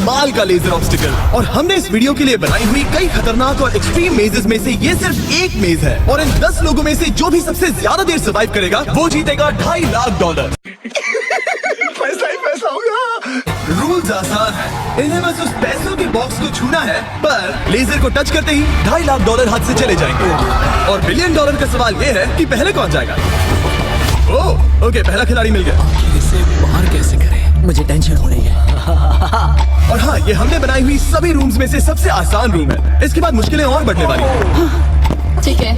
कमाल का laser obstacle. और हमने इस वीडियो के लिए बनाई हुई कई खतरनाक और एक्सट्रीम मेजेस में से ये सिर्फ एक मेज है, और इन 10 लोगों में से जो भी सबसे ज्यादा देर सर्वाइव करेगा वो जीतेगा $2.5 लाख। पैसा ही पैसा होगा। रूल्स आसान है, इन्हें बस उस पैसों के बॉक्स को छूना है, पर लेजर को टच करते ही $2.5 लाख हाथ से चले जाएंगे। और $1 बिलियन का सवाल ये है कि पहले कौन जाएगा। ओह ओके, पहला खिलाड़ी मिल गया। इसे बाहर कैसे करें, मुझे टेंशन हो रही है। और हाँ, ये हमने बनाई हुई सभी रूम्स में से सबसे आसान रूम है। इसके बाद मुश्किलें और बढ़ने वाली हैं। ठीक है।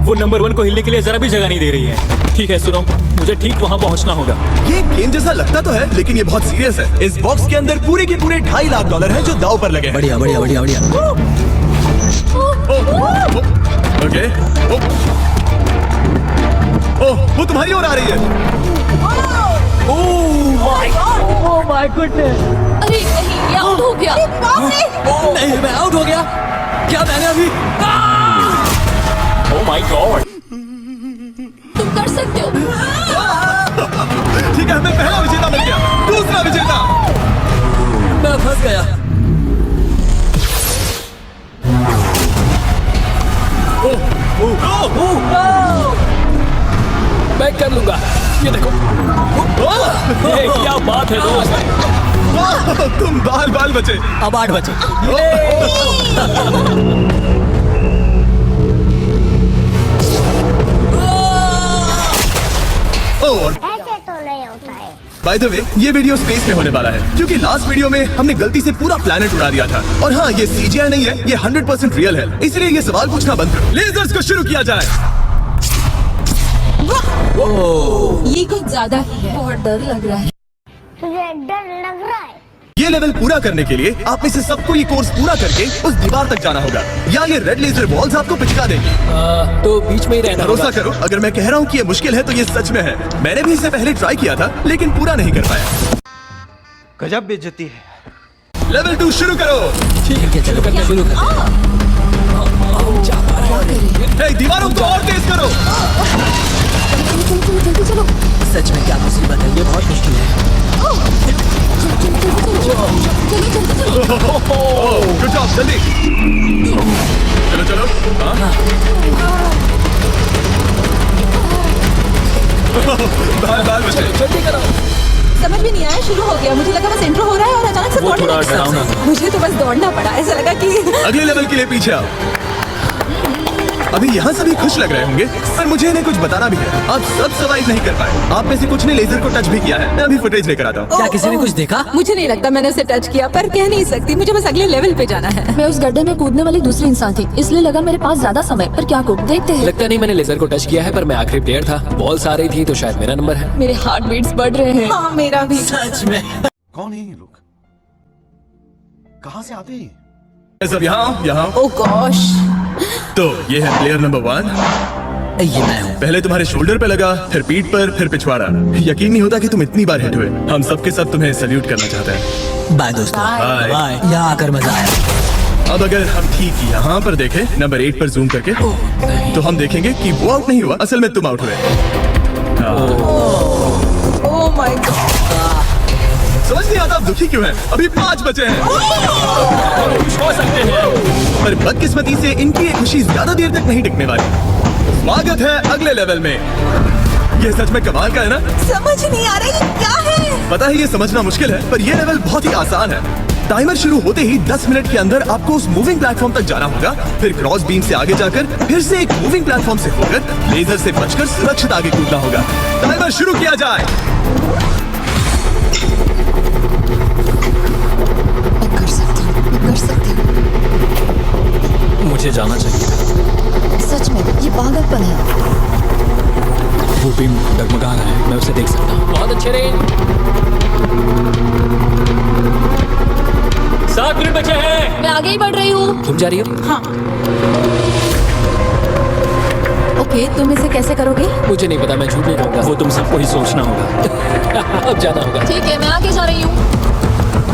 वो नंबर 1 को हिलने के लिए जरा भी जगह नहीं दे रही है। ठीक है सुनो, मुझे ठीक वहाँ पहुँचना होगा। ये गेम जैसा लगता तो है, लेकिन ये बहुत सीरियस है। इस बॉक्स के अंदर पूरे के पूरे $2.5 लाख हैं जो दांव पर लगे हैं। बढ़िया बढ़िया बढ़िया बढ़िया। ओके, ओह वो तुम्हारी ओर आ रही है। Oh my goodness. अरे नहीं, ये आउट हो गया। नहीं, मैं आउट हो गया। क्या मैंने अभी? Oh my God. तुम कर सकते हो। ठीक है, हमें पहला विजेता मिल गया। दूसरा विजेता। मैं फंस गया। मैं कर लूंगा, ये देखो। ये क्या बात है दोस्त। तुम बाल बाल बचे। अब 8 बचे। ऐसे तो नहीं होता है। बाय द वे, ये वीडियो स्पेस में होने वाला है, क्योंकि लास्ट वीडियो में हमने गलती से पूरा प्लेनेट उड़ा दिया था। और हाँ, ये CGI नहीं है, ये 100% रियल है। इसलिए ये सवाल पूछना बंद करो। लेजर्स को शुरू किया जाए। ये कुछ ज्यादा ही है, बहुत डर लग रहा है। तुझे डर लग रहा है? ये लेवल पूरा करने के लिए आप में से सबको ये कोर्स पूरा करके उस दीवार तक जाना होगा, या ये रेड लेजर बॉल्स आपको पिचका देंगी। तो बीच में ही रहना होगा। भरोसा करो, अगर मैं कह रहा हूँ कि ये मुश्किल है तो ये सच में है। मैंने भी इसे पहले ट्राई किया था, लेकिन पूरा नहीं कर पाया। गजब बेइज्जती है। लेवल 2 शुरू करो। ठीक है, चलो करना शुरू करते हैं। हे, दीवारों को और तेज करो। जल्दी चलो। सच में क्या मुसीबत है, ये बहुत मुश्किल है। गुड जॉब, जल्दी चलो चलो। बाल बाल बचे। जल्दी करो। समझ भी नहीं आया, शुरू हो गया। मुझे लगा बस इंट्रो हो रहा है और अचानक से वो थोड़ा डरावना था। मुझे तो बस दौड़ना पड़ा। ऐसा लगा कि अगले लेवल के लिए पीछे आओ। अभी यहाँ सभी खुश लग रहे होंगे, पर मुझे इन्हें कुछ बताना भी है। आप सब सर्वाइव नहीं कर पाए। आप में से कुछ ने लेजर को टच भी किया है। मैं अभी फुटेज लेकर आता हूँ। क्या किसी ने कुछ देखा? मुझे नहीं लगता मैंने उसे टच किया, पर कह नहीं सकती। मुझे बस अगले लेवल पे जाना है। मैं उस गड्ढे में कूदने वाली दूसरी इंसान थी, इसलिए लगा मेरे पास ज्यादा समय। पर क्या को देखते हैं। लगता नहीं मैंने लेजर को टच किया है, पर मैं आखिरी प्लेयर था। बॉल्स आ रही थी तो शायद मेरा नंबर है। मेरे हार्ट बीट्स बढ़ रहे हैं। हाँ, मेरा भी। सच में। कौन है ये लोग? कहाँ से आते हैं? सब यहाँ। ओह गॉश। तो ये है प्लेयर नंबर 1। ये मैं हूँ। पहले तुम्हारे शोल्डर पे लगा, फिर पीठ पर, फिर पिछवाड़ा। यकीन नहीं होता कि तुम इतनी बार हिट हुए। हम सबके सब तुम्हें सैल्यूट करना चाहते हैं। बाय दोस्तों। बाय। बाय। यहाँ आकर मजा आया। अब अगर हम ठीक यहाँ पर देखें, नंबर 8 पर जूम करके, तो हम देखेंगे कि वो आउट नहीं हुआ, असल में तुम आउट हुए। Oh my God. समझ नहीं आता आप दुखी क्यों हैं? अभी 5 बचे हैं। हो सकते हैं। पर बदकिस्मती से इनकी ये खुशी ज्यादा देर तक नहीं टिकने वाली। स्वागत है अगले लेवल में। ये सच में कमाल का है ना? समझ नहीं आ रहा ये क्या है। पता है ये समझना मुश्किल है, पर ये लेवल बहुत ही आसान है। टाइमर शुरू होते ही 10 मिनट के अंदर आपको उस मूविंग प्लेटफॉर्म तक जाना होगा, फिर क्रॉस बीम से आगे जाकर फिर से एक मूविंग प्लेटफॉर्म से होकर लेजर से बचकर सुरक्षित आगे कूदना होगा। टाइमर शुरू किया जाए। कर सकती हूँ। मुझे जाना चाहिए। सच में ये पागलपन है। वो बीम डगमगा रहा है, मैं उसे देख सकता हूँ। बहुत अच्छे रेन। 7 मिनट बचे हैं। मैं आगे ही बढ़ रही हूँ। तुम जा रही हो? हाँ। ओके, तुम इसे कैसे करोगे? मुझे नहीं पता, मैं झूठ नहीं कहूँगा। वो तुम सबको ही सोचना होगा। अब जाना होगा। ठीक है, मैं आगे जा रही हूँ।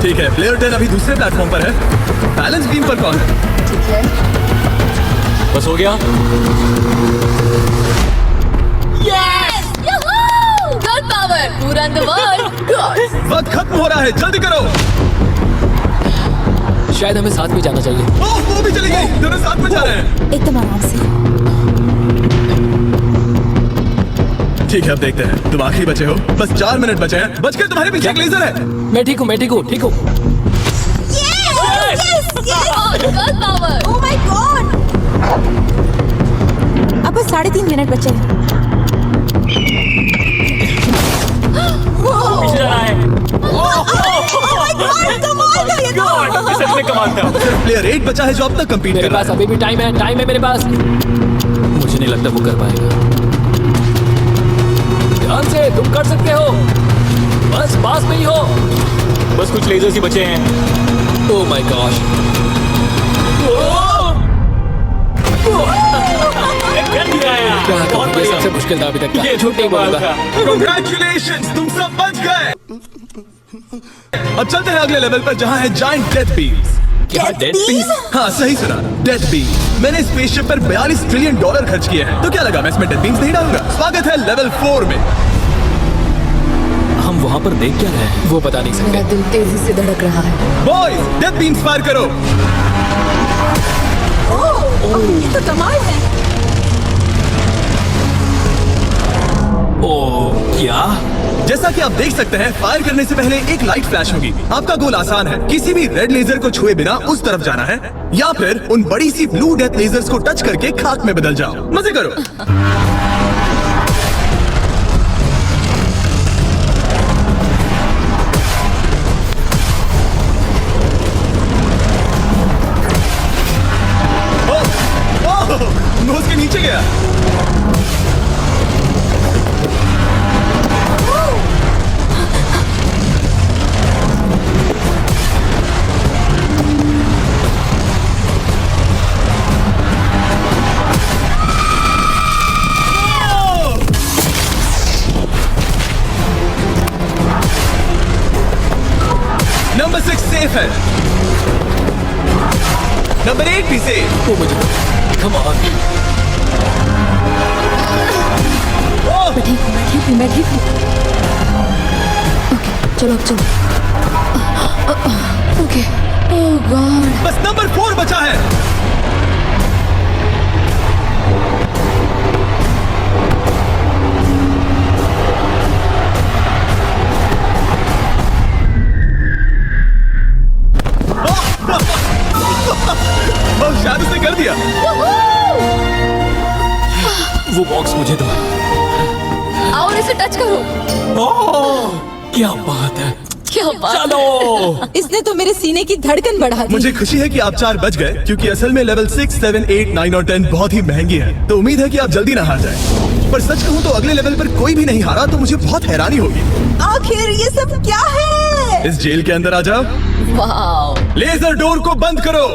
ठीक है, प्लेयर 10 अभी दूसरे प्लेटफॉर्म पर है। बैलेंस बीम पर कौन है? ठीक है। बस हो गया। यस! यहू! Gun power! पूरा द वर्ल्ड! वक्त खत्म हो रहा है, जल्दी करो। शायद हमें साथ में जाना चाहिए। ओह, वो भी चली गई। दोनों साथ में जा रहे हैं। एकदम आराम से। ठीक है, अब देखते हैं। तुम आखिरी बचे हो। बस 4 मिनट बचे हैं। बचकर तुम्हारे पीछे एक लेजर है। मैं ठीक हूँ, मैं ठीक हूँ, ठीक हूँ। Oh my God! अब बस 3.5 मिनट बचे हैं। पीछे जा रहा है। ये सच में कमाल था। सिर्फ प्लेयर 8 बचा है जो अब तक कंपीट मेरे कर रहा पास है। अभी भी टाइम है मेरे पास। मुझे नहीं लगता वो कर पाएगा। ध्यान से, तुम कर सकते हो। बस पास में ही हो। बस कुछ लेजर्स ही बचे हैं। Oh my gosh. कर दिया यार। क्या बहुत कहूँ, ये बढ़िया। सबसे मुश्किल था अभी तक का। ये झूठ नहीं बोलूंगा। बोलूंगा। Congratulations, तुम सब बच गए। अब चलते हैं अगले लेवल पर जहाँ है जायंट डेथ बीम्स। क्या डेड पीस? हाँ, सही सुना, डेथ बीम। मैंने स्पेसशिप पर $42 ट्रिलियन खर्च किए हैं, तो क्या लगा मैं इसमें डेथ बीम्स नहीं डालूंगा। स्वागत है लेवल 4 में। हम वहाँ पर देख क्या रहे हैं? वो बता नहीं सकते। मेरा दिल तेजी से धड़क रहा है। बॉयज, डेथ बीम्स फायर करो। ये तो कमाल है। ओह, क्या? जैसा कि आप देख सकते हैं, फायर करने से पहले एक लाइट फ्लैश होगी। आपका गोल आसान है, किसी भी रेड लेजर को छुए बिना उस तरफ जाना है, या फिर उन बड़ी सी ब्लू डेथ लेजर्स को टच करके खाक में बदल जाओ। मजे करो। नोज के नीचे गया। नंबर 6 सेफ है। नंबर 8 भी सेफ। वो मुझे कम ऑन। मैं ठीक हूँ। ओके, चलो अब चलो। ओके। ओह गॉड। बस नंबर 4 बचा है। बहुत शायद उसने कर दिया। वो बॉक्स मुझे दो। और इसे टच करो। ओह, क्या बात है। क्या बात है। चलो। इसने तो मेरे सीने की धड़कन बढ़ा दी। मुझे खुशी है कि आप 4 बच गए, क्योंकि असल में लेवल 6, 7, 8, 9 और 10 बहुत ही महंगी है। तो उम्मीद है कि आप जल्दी ना हार जाएं। पर सच कहूँ तो अगले लेवल पर कोई भी नहीं हारा तो मुझे बहुत हैरानी होगी। आखिर ये सब क्या है? इस जेल के अंदर आ जाओ। वाह। लेजर डोर को बंद करो।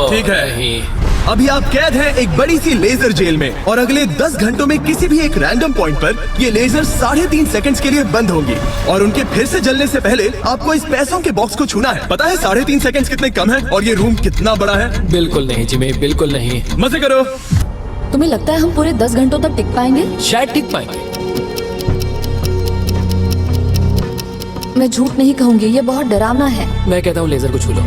ठीक है। नहीं। अभी आप कैद हैं एक बड़ी सी लेजर जेल में, और अगले 10 घंटों में किसी भी एक रैंडम पॉइंट पर ये लेजर 3.5 सेकंड्स के लिए बंद होंगी, और उनके फिर से जलने से पहले आपको इस पैसों के बॉक्स को छूना है। पता है 3.5 सेकंड्स कितने कम है, और ये रूम कितना बड़ा है? बिल्कुल नहीं जिमी, बिल्कुल नहीं। मजे करो। तुम्हें लगता है हम पूरे 10 घंटों तक टिक पाएंगे? शायद टिक पाएंगे। मैं झूठ नहीं कहूंगी, ये बहुत डरावना है। मैं कहता हूँ लेजर को छू लो।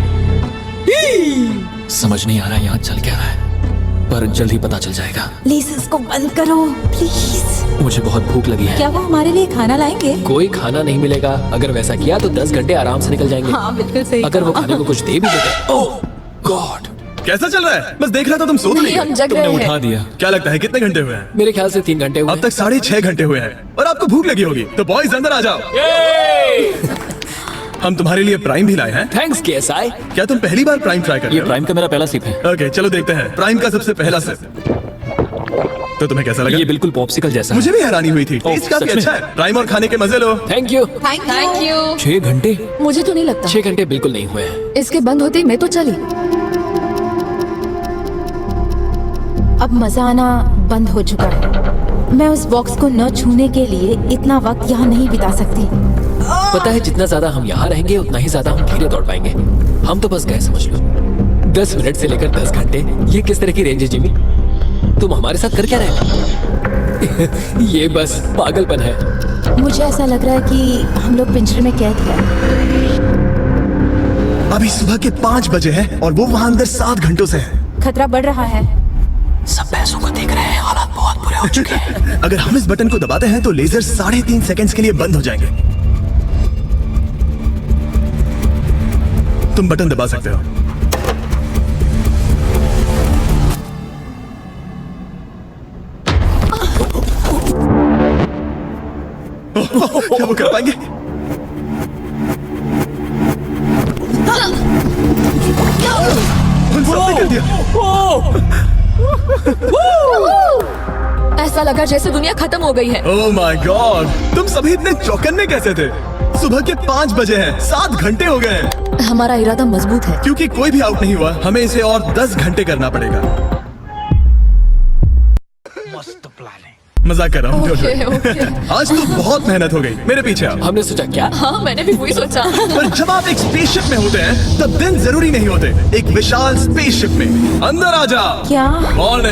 समझ नहीं आ रहा यहाँ चल क्या रहा है, पर जल्द ही पता चल जाएगा। प्लीज इसको बंद करो, प्लीज। मुझे बहुत भूख लगी है। क्या वो हमारे लिए खाना लाएंगे? कोई खाना नहीं मिलेगा। अगर वैसा किया तो 10 घंटे आराम से निकल जाएंगे। हाँ बिल्कुल सही। अगर वो खाने को कुछ दे भी देते। ओह गॉड, कैसा चल रहा है? बस देख रहा था तुम सो नहीं, हम जग तुमने रहे उठा हैं। दिया। क्या लगता है कितने घंटे हुए हैं? मेरे ख्याल से 3 घंटे हुए। अब तक 6.5 घंटे हुए हैं, और आपको भूख लगी होगी। तो बॉयज अंदर आ जाओ। हम तुम्हारे लिए प्राइम भी लाए हैं। Thanks KSI. क्या तुम पहली बार प्राइम ट्राई कर रहे ये हो? प्राइम का मेरा पहला सिप है। ओके, चलो देखते हैं प्राइम का सबसे पहला सिप। तो तुम्हें कैसा लगा? ये बिल्कुल पॉप्सिकल जैसा है। मुझे भी हैरानी हुई थी। टेस्ट काफी सच में? अच्छा है। प्राइम और खाने के मजे लो। Thank you. Thank you. 6 घंटे? मुझे तो नहीं लगता। 6 घंटे बिल्कुल नहीं हुए हैं। इसके बंद होते ही मैं तो चली। अब मजा आना बंद हो चुका है। मैं उस बॉक्स को न छूने के लिए इतना वक्त यहाँ नहीं बिता सकती। पता है जितना ज्यादा हम यहाँ रहेंगे उतना ही ज्यादा हम धीरे दौड़ पाएंगे। हम तो बस गए समझ लो। 10 मिनट से लेकर 10 घंटे, ये किस तरह की रेंज है जिमी? तुम हमारे साथ कर क्या रहे? ये बस पागलपन है। मुझे ऐसा लग रहा है कि हम लोग पिंजरे में कैद हैं। अभी सुबह के 5 बजे हैं और वो वहाँ अंदर 7 घंटों से है। खतरा बढ़ रहा है। सब पैसों को देख रहे हैं, हालात बहुत बुरे हो चुके हैं। अगर हम इस बटन को दबाते हैं तो लेजर 3.5 सेकंड्स के लिए बंद हो जाएंगे। तुम बटन दबा सकते हो। क्या वो कर पाएंगे? उन सबने कर दिया। ऐसा लगा जैसे दुनिया खत्म हो गई है। ओह माय गॉड, तुम सभी इतने चौकन्ने कैसे थे? सुबह के 5 बजे हैं, 7 घंटे हो गए हैं। हमारा इरादा मजबूत है। क्योंकि कोई भी आउट नहीं हुआ, हमें इसे और 10 घंटे करना पड़ेगा। मस्त प्लानिंग। मजाक कर रहा हूँ। Okay, okay. आज तो बहुत मेहनत हो गई। मेरे पीछे आओ। हमने सोचा क्या हाँ, मैंने भी वही सोचा। पर जब आप एक स्पेसशिप में होते हैं तब दिन जरूरी नहीं होते। एक विशाल स्पेसशिप में अंदर आ जाओ। क्या? मॉर्निंग।